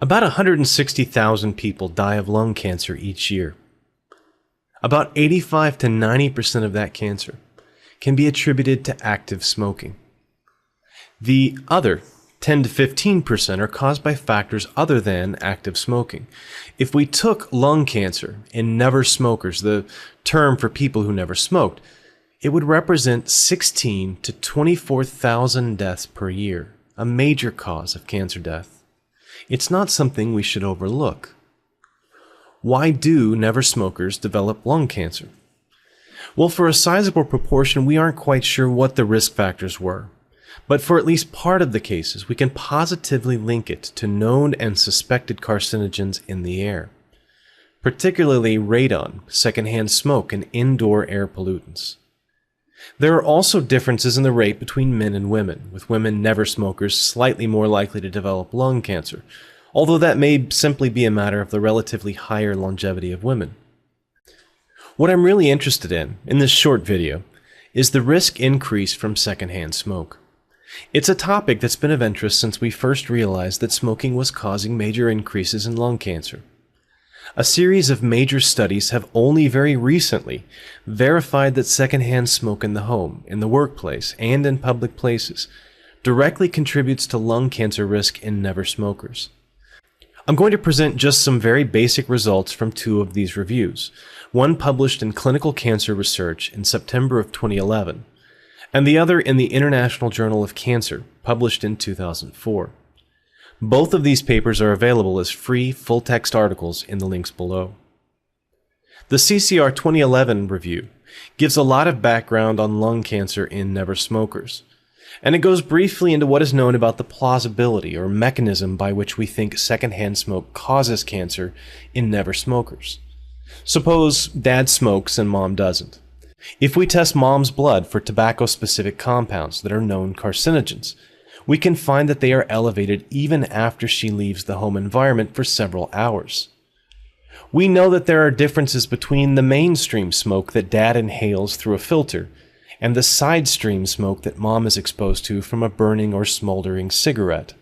About 160,000 people die of lung cancer each year. About 85 to 90% of that cancer can be attributed to active smoking. The other 10 to 15% are caused by factors other than active smoking. If we took lung cancer in never smokers, the term for people who never smoked, it would represent 16 to 24,000 deaths per year, a major cause of cancer death. It's not something we should overlook. Why do never smokers develop lung cancer? Well, for a sizable proportion, we aren't quite sure what the risk factors were. But for at least part of the cases, we can positively link it to known and suspected carcinogens in the air, particularly radon, secondhand smoke, and indoor air pollutants. There are also differences in the rate between men and women, with women never smokers slightly more likely to develop lung cancer, although that may simply be a matter of the relatively higher longevity of women. What I'm really interested in this short video, is the risk increase from secondhand smoke. It's a topic that's been of interest since we first realized that smoking was causing major increases in lung cancer. A series of major studies have only very recently verified that secondhand smoke in the home, in the workplace, and in public places directly contributes to lung cancer risk in never smokers. I'm going to present just some very basic results from two of these reviews, one published in Clinical Cancer Research in September of 2011, and the other in the International Journal of Cancer, published in 2004. Both of these papers are available as free, full-text articles in the links below. The CCR 2011 review gives a lot of background on lung cancer in never smokers, and it goes briefly into what is known about the plausibility or mechanism by which we think secondhand smoke causes cancer in never smokers. Suppose dad smokes and mom doesn't. If we test mom's blood for tobacco-specific compounds that are known carcinogens, we can find that they are elevated even after she leaves the home environment for several hours. We know that there are differences between the mainstream smoke that dad inhales through a filter and the side stream smoke that mom is exposed to from a burning or smoldering cigarette.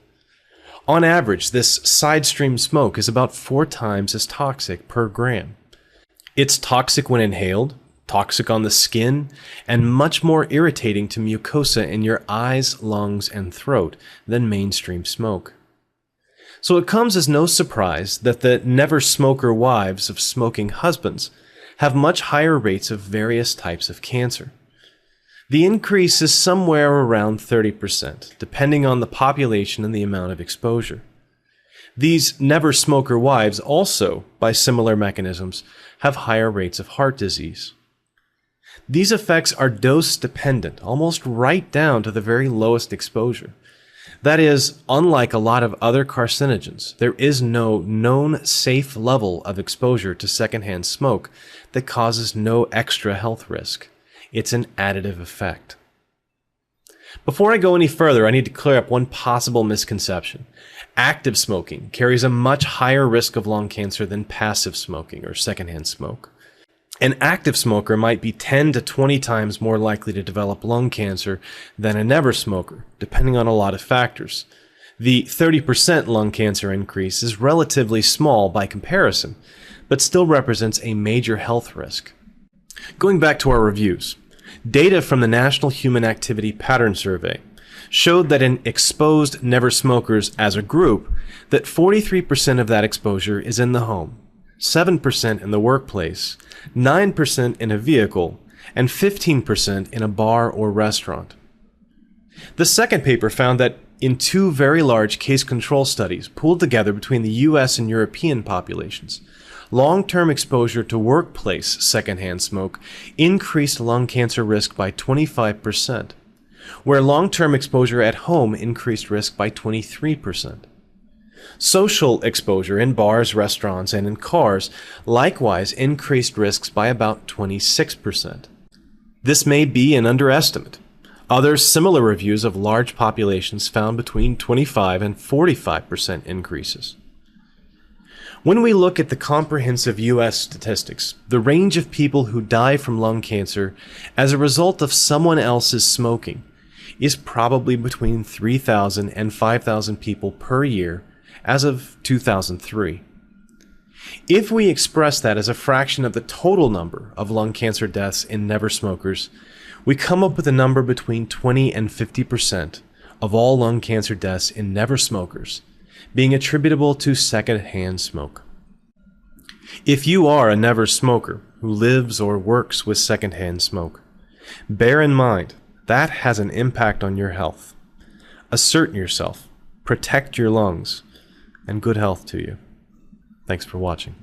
On average, this side stream smoke is about 4 times as toxic per gram. It's toxic when inhaled, toxic on the skin, and much more irritating to mucosa in your eyes, lungs, and throat than mainstream smoke. So it comes as no surprise that the never smoker wives of smoking husbands have much higher rates of various types of cancer. The increase is somewhere around 30%, depending on the population and the amount of exposure. These never smoker wives also, by similar mechanisms, have higher rates of heart disease. These effects are dose-dependent, almost right down to the very lowest exposure. That is, unlike a lot of other carcinogens, there is no known safe level of exposure to secondhand smoke that causes no extra health risk. It's an additive effect. Before I go any further, I need to clear up one possible misconception. Active smoking carries a much higher risk of lung cancer than passive smoking or secondhand smoke. An active smoker might be 10 to 20 times more likely to develop lung cancer than a never smoker, depending on a lot of factors. The 30% lung cancer increase is relatively small by comparison, but still represents a major health risk. Going back to our reviews, data from the National Human Activity Pattern Survey showed that in exposed never smokers as a group, that 43% of that exposure is in the home, 7% in the workplace, 9% in a vehicle, and 15% in a bar or restaurant. The second paper found that in 2 very large case control studies pooled together between the US and European populations, long-term exposure to workplace secondhand smoke increased lung cancer risk by 25%, where long-term exposure at home increased risk by 23%. Social exposure in bars, restaurants, and in cars likewise increased risks by about 26%. This may be an underestimate. Other similar reviews of large populations found between 25 and 45% increases. When we look at the comprehensive U.S. statistics, the range of people who die from lung cancer as a result of someone else's smoking is probably between 3,000 and 5,000 people per year as of 2003. If we express that as a fraction of the total number of lung cancer deaths in never smokers, we come up with a number between 20 and 50% of all lung cancer deaths in never smokers being attributable to secondhand smoke. If you are a never smoker who lives or works with secondhand smoke, bear in mind that has an impact on your health. Assert yourself, protect your lungs, and good health to you. Thanks for watching.